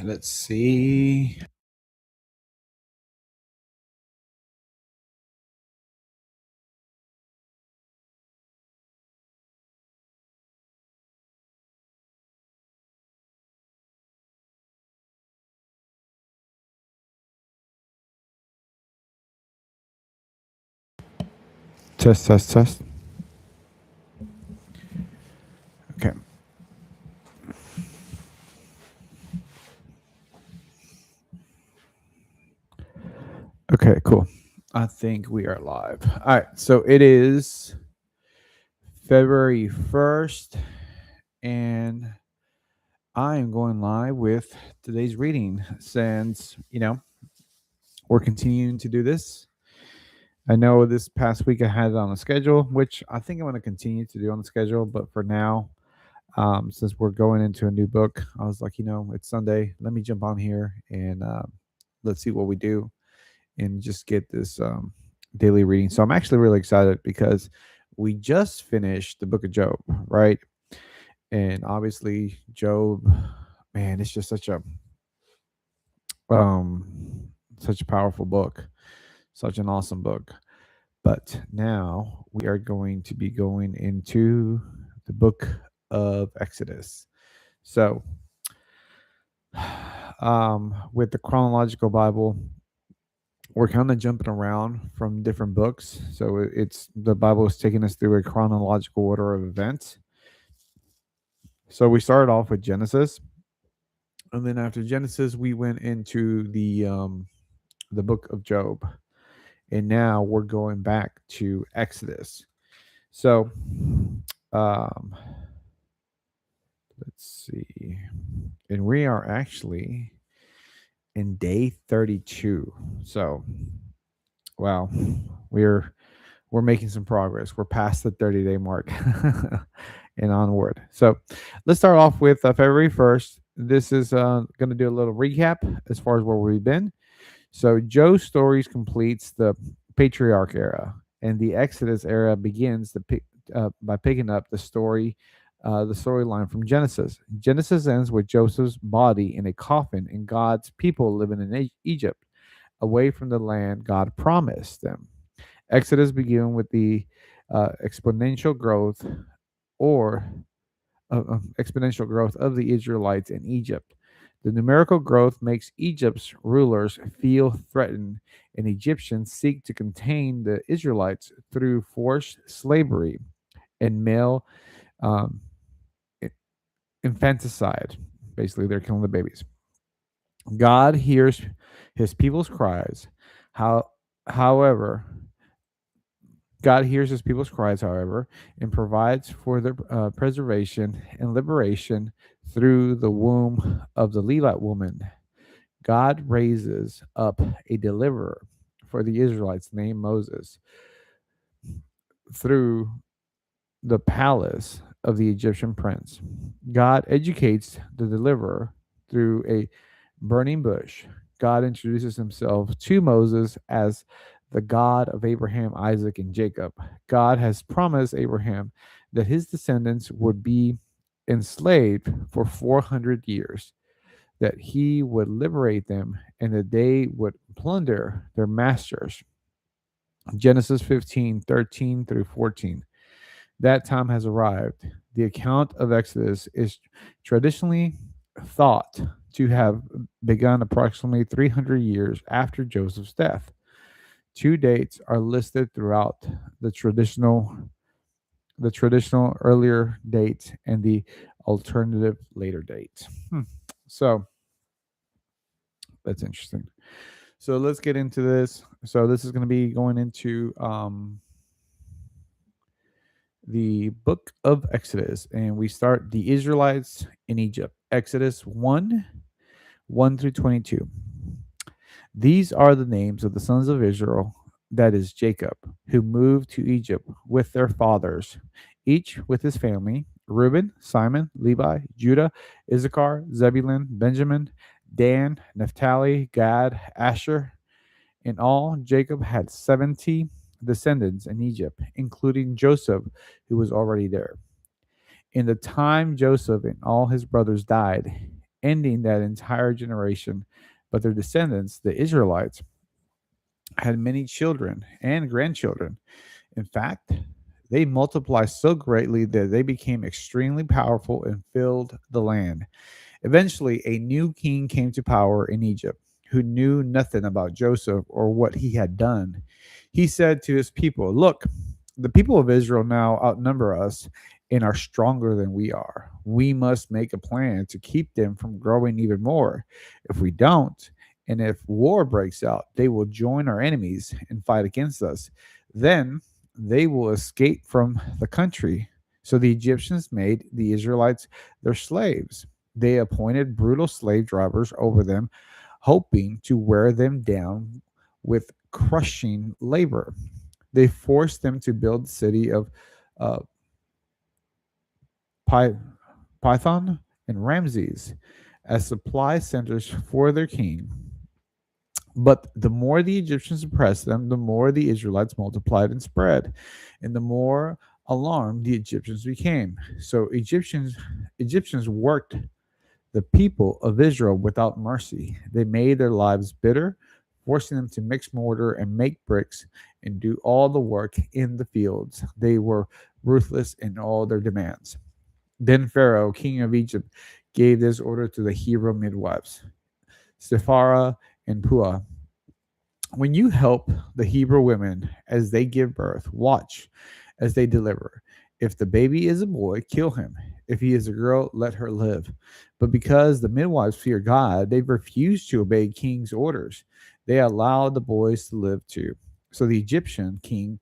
Let's see. Test, test, test. Okay. Okay, cool. I think we are live. All right. So it is February 1st, and I am going live with today's reading since, we're continuing to do this. I know this past week I had it on the schedule, which I think I'm going to continue to do on the schedule. But for now, since we're going into a new book, I was like, it's Sunday. Let me jump on here and let's see what we do and just get this daily reading. So I'm actually really excited because we just finished the book of Job, right? And obviously, Job, man, it's just such a powerful book, such an awesome book. But now we are going to be going into the book of Exodus. So, with the chronological Bible, we're kind of jumping around from different books. So it's the Bible is taking us through a chronological order of events. So we started off with Genesis, and then after Genesis, we went into the book of Job, and now we're going back to Exodus. So, um, let's see, and we are actually in day 32. So, wow, we're we're making some progress. We're past the 30-day mark and onward. So let's start off with February 1st. This is going to do a little recap as far as where we've been. So Joe's stories completes the patriarch era, and the Exodus era begins by picking up the storyline from Genesis. Genesis ends with Joseph's body in a coffin and God's people living in Egypt, away from the land God promised them. Exodus began with the exponential growth or exponential growth of the Israelites in Egypt. The numerical growth makes Egypt's rulers feel threatened, and Egyptians seek to contain the Israelites through forced slavery and male um, infanticide. Basically, they're killing the babies. God hears his people's cries. How, however, God hears his people's cries, however, and provides for their preservation and liberation through the womb of the Levite woman. God raises up a deliverer for the Israelites named Moses through the palace of the Egyptian prince. God educates the deliverer through a burning bush. God introduces himself to Moses as the God of Abraham, Isaac, and Jacob. God has promised Abraham that his descendants would be enslaved for 400 years, that he would liberate them, and that they would plunder their masters. Genesis 15:13 through 14. That time has arrived. The account of Exodus is traditionally thought to have begun approximately 300 years after Joseph's death. Two dates are listed throughout the traditional the traditional earlier date and the alternative later date. So that's interesting. So let's get into this. So this is going to be going into the book of Exodus, and we start the Israelites in Egypt. Exodus 1 through 22. These are the names of the sons of Israel, that is Jacob, who moved to Egypt with their fathers, each with his family: Reuben, Simon, Levi, Judah, Issachar, Zebulun, Benjamin, Dan, Naphtali, Gad, Asher. In all, Jacob had 70 descendants in Egypt, including Joseph, who was already there. In the time Joseph and all his brothers died, ending that entire generation, but their descendants, the Israelites, had many children and grandchildren. In fact, they multiplied so greatly that they became extremely powerful and filled the land. Eventually, a new king came to power in Egypt who knew nothing about Joseph or what he had done. He said to his people, "Look, the people of Israel now outnumber us and are stronger than we are. We must make a plan to keep them from growing even more. If we don't, and if war breaks out, they will join our enemies and fight against us. Then they will escape from the country." So the Egyptians made the Israelites their slaves. They appointed brutal slave drivers over them, hoping to wear them down with crushing labor. They forced them to build the city of uh, Pi- Python and Ramses as supply centers for their king. But the more the Egyptians oppressed them, the more the Israelites multiplied and spread, and the more alarmed the Egyptians became. So Egyptians worked the people of Israel without mercy. They made their lives bitter, forcing them to mix mortar and make bricks and do all the work in the fields. They were ruthless in all their demands. Then Pharaoh, king of Egypt, gave this order to the Hebrew midwives, Sephara and Puah. When you help the Hebrew women as they give birth, watch as they deliver. If the baby is a boy, kill him. If he is a girl, let her live. But because the midwives fear God, they refused to obey king's orders. They allowed the boys to live too. So the Egyptian king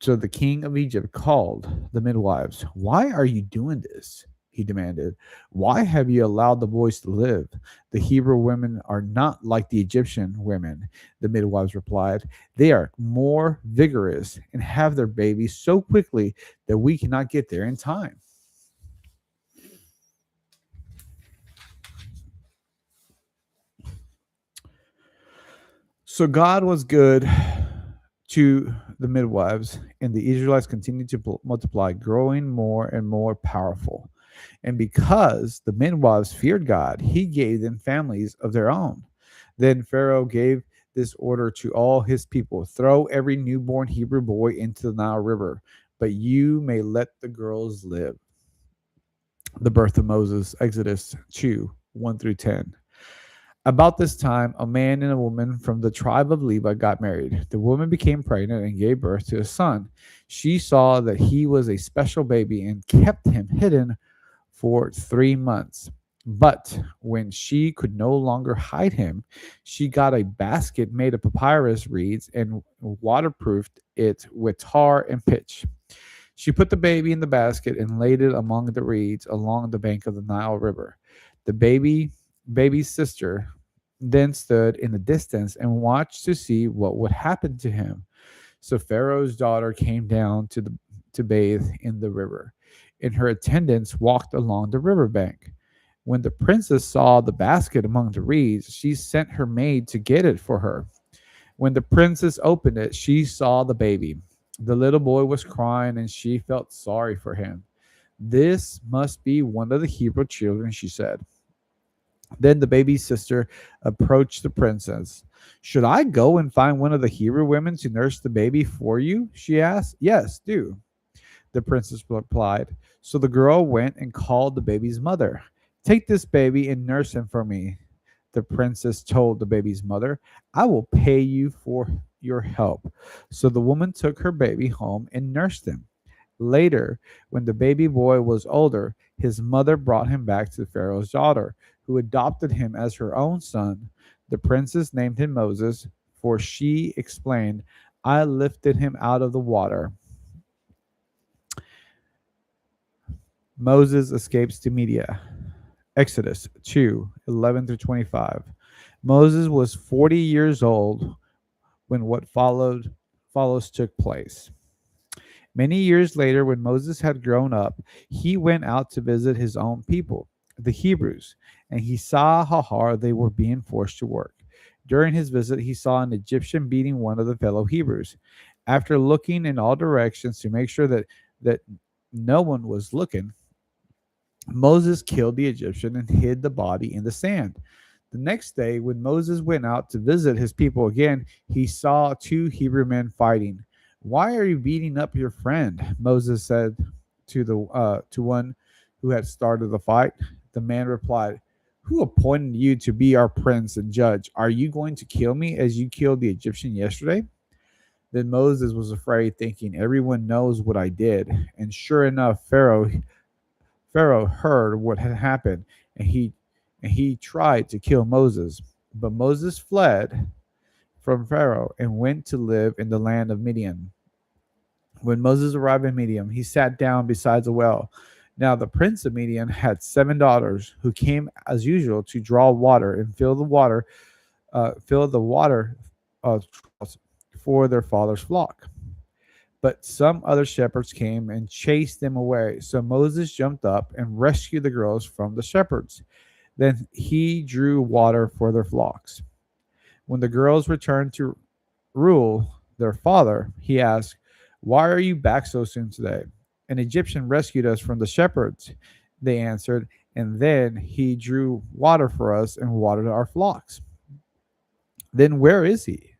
so the king of Egypt called the midwives. "Why are you doing this?" he demanded. "Why have you allowed the boys to live? The Hebrew women are not like the Egyptian women," the midwives replied. "They are more vigorous and have their babies so quickly that we cannot get there in time." So God was good to the midwives, and the Israelites continued to multiply, growing more and more powerful. And because the midwives feared God, he gave them families of their own. Then Pharaoh gave this order to all his people: "Throw every newborn Hebrew boy into the Nile River, but you may let the girls live." The birth of Moses, Exodus 2 1 through 10. About this time, a man and a woman from the tribe of Levi got married. The woman became pregnant and gave birth to a son. She saw that he was a special baby and kept him hidden for 3 months. But when she could no longer hide him, she got a basket made of papyrus reeds and waterproofed it with tar and pitch. She put the baby in the basket and laid it among the reeds along the bank of the Nile River. The baby's sister then stood in the distance and watched to see what would happen to him. So Pharaoh's daughter came down to bathe in the river, and her attendants walked along the riverbank. When the princess saw the basket among the reeds, she sent her maid to get it for her. When the princess opened it, she saw the baby. The little boy was crying, and she felt sorry for him. "This must be one of the Hebrew children," she said. Then the baby's sister approached the princess. "Should I go and find one of the Hebrew women to nurse the baby for you?" she asked. "Yes, do," the princess replied. So the girl went and called the baby's mother. "Take this baby and nurse him for me," the princess told the baby's mother. "I will pay you for your help." So the woman took her baby home and nursed him. Later, when the baby boy was older, his mother brought him back to Pharaoh's daughter, who adopted him as her own son. The princess named him Moses, for she explained, "I lifted him out of the water." Moses escapes to Media. Exodus 2 11 through 25. Moses was 40 years old when what follows took place. Many years later, when Moses had grown up, he went out to visit his own people, the Hebrews, and he saw how hard they were being forced to work. During his visit, he saw an Egyptian beating one of the fellow Hebrews. After looking in all directions to make sure that no one was looking, Moses killed the Egyptian and hid the body in the sand. The next day, when Moses went out to visit his people again, he saw two Hebrew men fighting. "Why are you beating up your friend?" Moses said to one who had started the fight. The man replied, "Who appointed you to be our prince and judge? Are you going to kill me as you killed the Egyptian yesterday?" Then Moses was afraid, thinking, "Everyone knows what I did." And sure enough, Pharaoh heard what had happened, and he tried to kill Moses. But Moses fled from Pharaoh and went to live in the land of Midian. When Moses arrived in Midian, he sat down beside a well. Now the prince of Midian had 7 daughters who came as usual to draw water and fill the water troughs for their father's flock. But some other shepherds came and chased them away. So Moses jumped up and rescued the girls from the shepherds. Then he drew water for their flocks. When the girls returned to Reuel, their father, he asked, "Why are you back so soon today?" "An Egyptian rescued us from the shepherds," they answered, "and then he drew water for us and watered our flocks." "Then where is he?"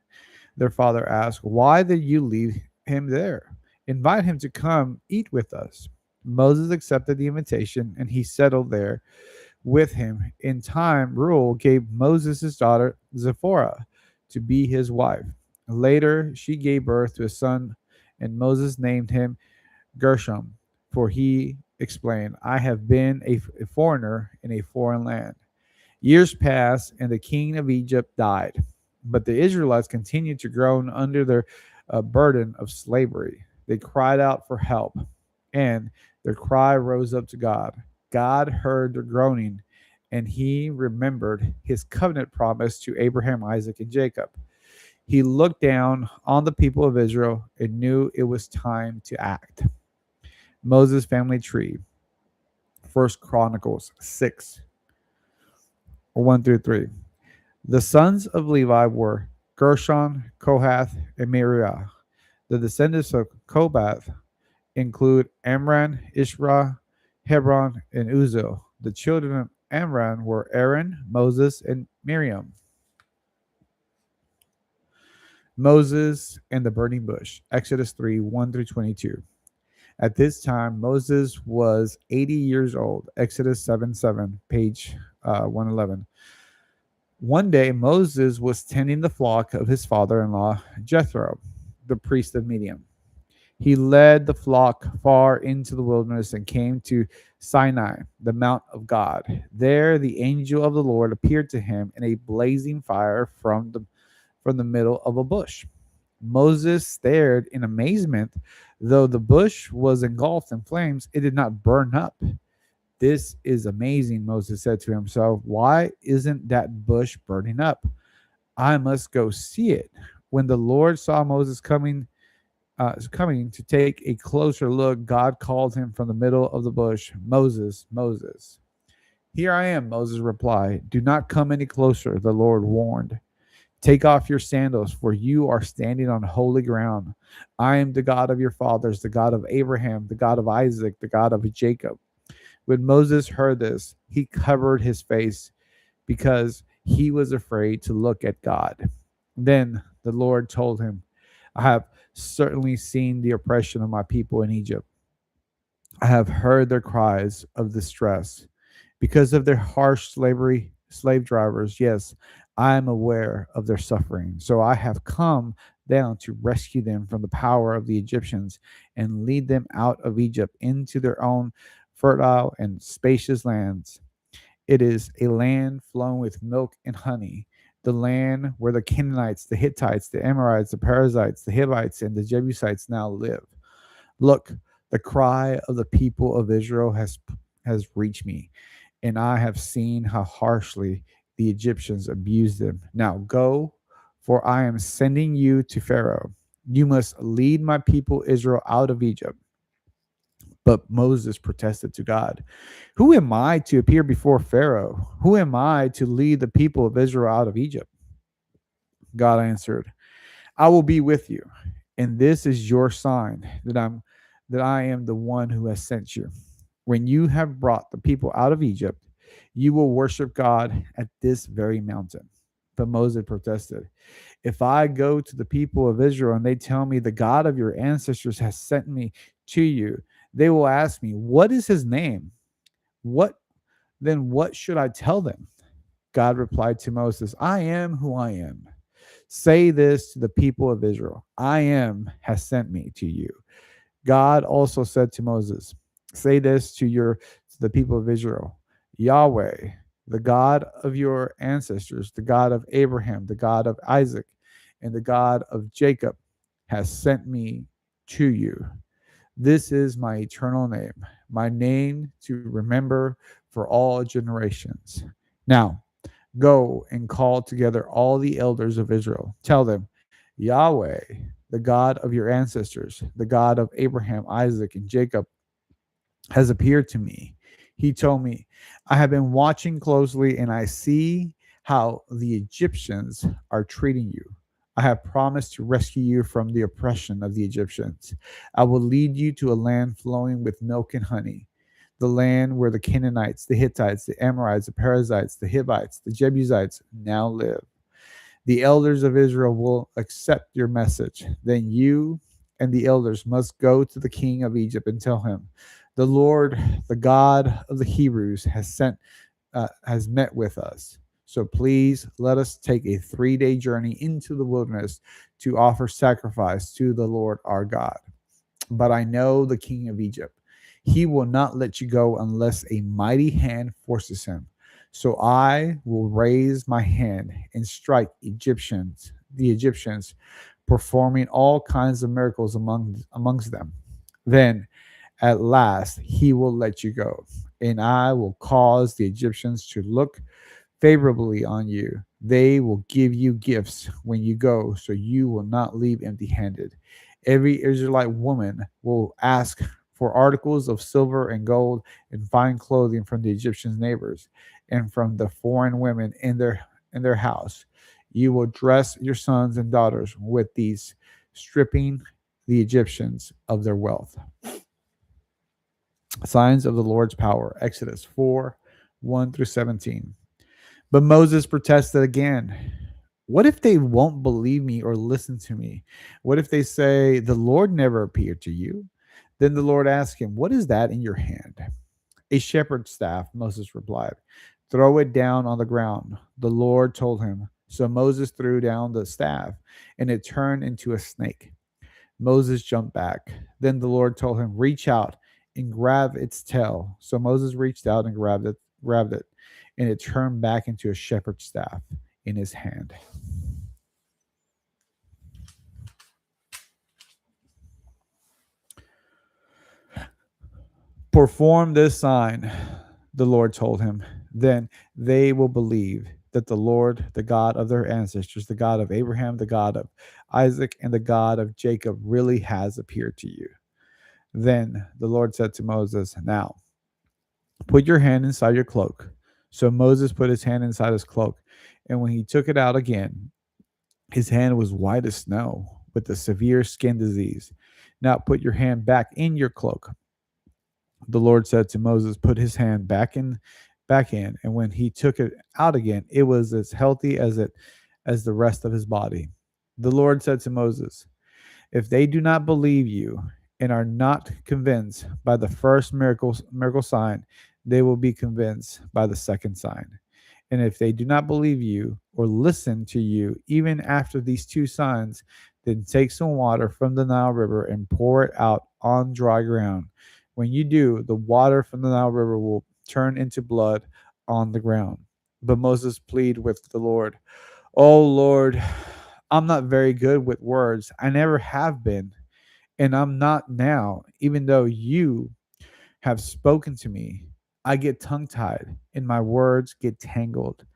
their father asked. "Why did you leave him there? Invite him to come eat with us." Moses accepted the invitation and he settled there with him. In time, Reuel gave Moses his daughter Zipporah to be his wife. Later, she gave birth to a son, and Moses named him Gershom, for he explained, "I have been a foreigner in a foreign land." Years passed, and the king of Egypt died. But the Israelites continued to groan under their burden of slavery. They cried out for help, and their cry rose up to God. God heard their groaning, and he remembered his covenant promise to Abraham, Isaac, and Jacob. He looked down on the people of Israel and knew it was time to act. Moses' family tree, First Chronicles 6, 1 through 3. The sons of Levi were Gershon, Kohath, and Merari. The descendants of Kohath include Amram, Ishra, Hebron, and Uzziel. The children of Amram were Aaron, Moses, and Miriam. Moses and the burning bush, Exodus 3 1 through 22. At this time, Moses was 80 years old, Exodus 7 7, page 111. One day, Moses was tending the flock of his father in law, Jethro, the priest of Midian. He led the flock far into the wilderness and came to Sinai, the mount of God. There, the angel of the Lord appeared to him in a blazing fire from the middle of a bush. Moses stared in amazement. Though the bush was engulfed in flames, it did not burn up. "This is amazing," Moses said to himself. "Why isn't that bush burning up? I must go see it." When the Lord saw Moses coming to take a closer look, God called him from the middle of the bush, "Moses, Moses." "Here I am," Moses replied. "Do not come any closer," the Lord warned. "Take off your sandals, for you are standing on holy ground. I am the God of your fathers, the God of Abraham, the God of Isaac, the God of Jacob." When Moses heard this, he covered his face because he was afraid to look at God. Then the Lord told him, "I have certainly seen the oppression of my people in Egypt. I have heard their cries of distress because of their harsh slave drivers. Yes, I am aware of their suffering. So I have come down to rescue them from the power of the Egyptians and lead them out of Egypt into their own fertile and spacious lands. It is a land flowing with milk and honey, the land where the Canaanites, the Hittites, the Amorites, the Perizzites, the Hivites, and the Jebusites now live. Look, the cry of the people of Israel has reached me, and I have seen how harshly the Egyptians abused them. Now go, for I am sending you to Pharaoh. You must lead my people Israel out of Egypt." But Moses protested to God, "Who am I to appear before Pharaoh? Who am I to lead the people of Israel out of Egypt?" God answered, "I will be with you, And this is your sign that I am the one who has sent you. When you have brought the people out of Egypt, you will worship God at this very mountain. But Moses protested, if I go to the people of Israel and they tell me the God of your ancestors has sent me to you, they will ask me, what is his name? What what should I tell them? God replied to Moses, I am who I am. Say this to the people of Israel, I am has sent me to you. God also said to Moses, say this to the people of Israel, Yahweh, the God of your ancestors, the God of Abraham, the God of Isaac, and the God of Jacob, has sent me to you. This is my eternal name, my name to remember for all generations. Now, go and call together all the elders of Israel. Tell them, Yahweh, the God of your ancestors, the God of Abraham, Isaac, and Jacob, has appeared to me. He told me, I have been watching closely and I see how the Egyptians are treating you. I have promised to rescue you from the oppression of the Egyptians. I will lead you to a land flowing with milk and honey, the land where the Canaanites, the Hittites, the Amorites, the Perizzites, the Hivites, the Jebusites now live. The elders of Israel will accept your message. Then you and the elders must go to the king of Egypt and tell him, the Lord, the God of the Hebrews, has met with us. So please let us take a 3-day journey into the wilderness to offer sacrifice to the Lord our God. But I know the king of Egypt. He will not let you go unless a mighty hand forces him. So I will raise my hand and strike the Egyptians, performing all kinds of miracles amongst them. Then at last he will let you go, and I will cause the Egyptians to look favorably on you. They will give you gifts when you go, so you will not leave empty handed. Every Israelite woman will ask for articles of silver and gold and fine clothing from the Egyptians' neighbors and from the foreign women in their house. You will dress your sons and daughters with these, stripping the Egyptians of their wealth. Signs of the Lord's power. Exodus 4 1 through 17. But Moses protested again. What if they won't believe me or listen to me? What if they say, the Lord never appeared to you? Then the Lord asked him, what is that in your hand? A shepherd's staff, Moses replied. Throw it down on the ground, the Lord told him. So Moses threw down the staff, and it turned into a snake. Moses jumped back. Then the Lord told him, reach out and grab its tail. So Moses reached out and grabbed it, and it turned back into a shepherd's staff in his hand. Perform this sign, the Lord told him. Then they will believe that the Lord, the God of their ancestors, the God of Abraham, the God of Isaac, and the God of Jacob, really has appeared to you. Then the Lord said to Moses, now put your hand inside your cloak. So Moses put his hand inside his cloak, and when he took it out again, his hand was white as snow with a severe skin disease. Now put your hand back in your cloak. The Lord said to Moses, put his hand back in, and when he took it out again, it was as healthy as the rest of his body. The Lord said to Moses, if they do not believe you and are not convinced by the first miracle sign, they will be convinced by the second sign. And if they do not believe you or listen to you, even after these two signs, then take some water from the Nile River and pour it out on dry ground. When you do, the water from the Nile River will turn into blood on the ground. But Moses pleaded with the Lord, oh Lord, I'm not very good with words. I never have been, and I'm not now, even though you have spoken to me. I get tongue tied and my words get tangled.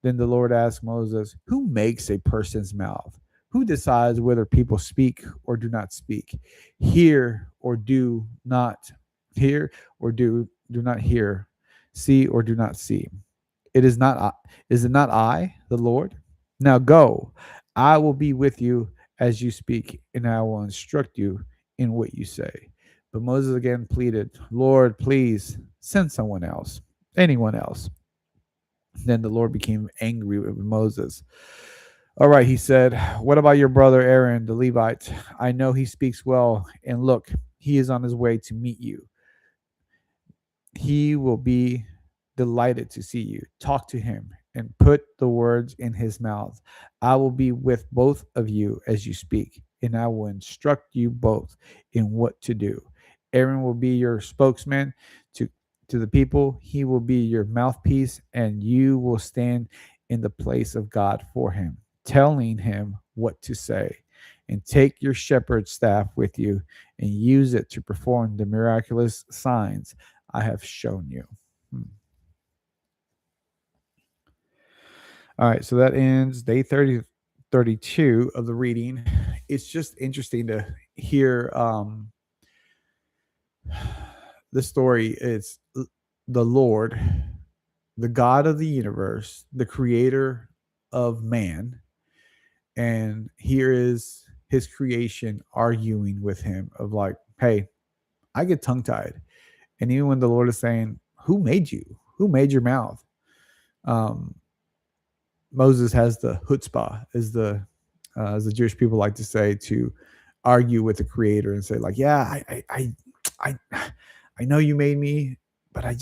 Then the Lord asked Moses, who makes a person's mouth? Who decides whether people speak or do not speak? Hear or do not hear or do not hear? See or do not see? It is it not I, the Lord? Now go. I will be with you as you speak, and I will instruct you in what you say. But Moses again pleaded, Lord, please send someone else, anyone else. Then the Lord became angry with Moses. All right, he said, what about your brother Aaron, the Levite? I know he speaks well, and look, he is on his way to meet you. He will be delighted to see you. Talk to him and put the words in his mouth. I will be with both of you as you speak, and I will instruct you both in what to do. Aaron will be your spokesman to, to the people, he will be your mouthpiece, and you will stand in the place of God for him, telling him what to say. And take your shepherd's staff with you and use it to perform the miraculous signs I have shown you. All right, so that ends day 32 of the reading. It's just interesting to hear the story. It's the Lord, the God of the universe, the creator of man, and here is his creation arguing with him of like, hey, I get tongue tied. And even when the Lord is saying, who made you? Who made your mouth? Um, Moses has the chutzpah, as the Jewish people like to say, to argue with the Creator and say, like, yeah, I know you made me, but I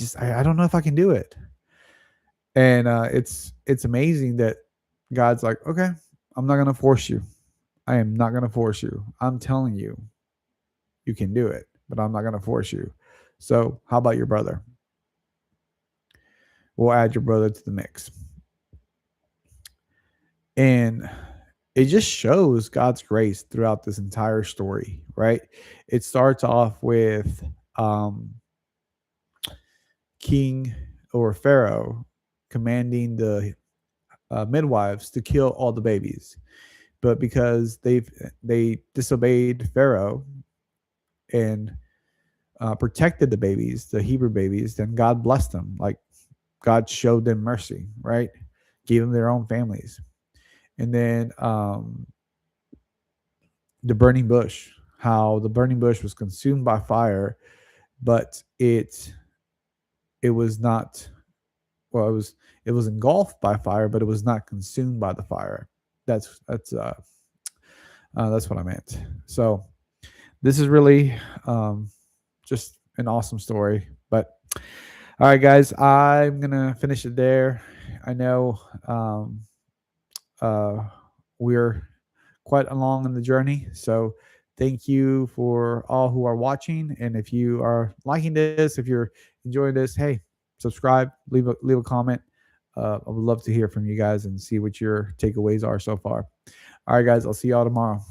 don't know if I can do it. And it's amazing that God's like, okay, I'm not gonna force you. I am not gonna force you. I'm telling you, you can do it, but I'm not gonna force you. So how about your brother? We'll add your brother to the mix. And it just shows God's grace throughout this entire story, right? It starts off with um, King or Pharaoh commanding the midwives to kill all the babies, but because they disobeyed Pharaoh and protected the babies, the Hebrew babies, then God blessed them. Like God showed them mercy, right? Gave them their own families. And then the burning bush, how the burning bush was consumed by fire, but it was not, well, it was engulfed by fire, but it was not consumed by the fire. That's what I meant. So this is really just an awesome story. But all right, guys, I'm gonna finish it there. I know uh, we're quite along in the journey. So thank you for all who are watching. And if you are liking this, if you're enjoying this, hey, subscribe, leave a comment. I would love to hear from you guys and see what your takeaways are so far. All right, guys, I'll see y'all tomorrow.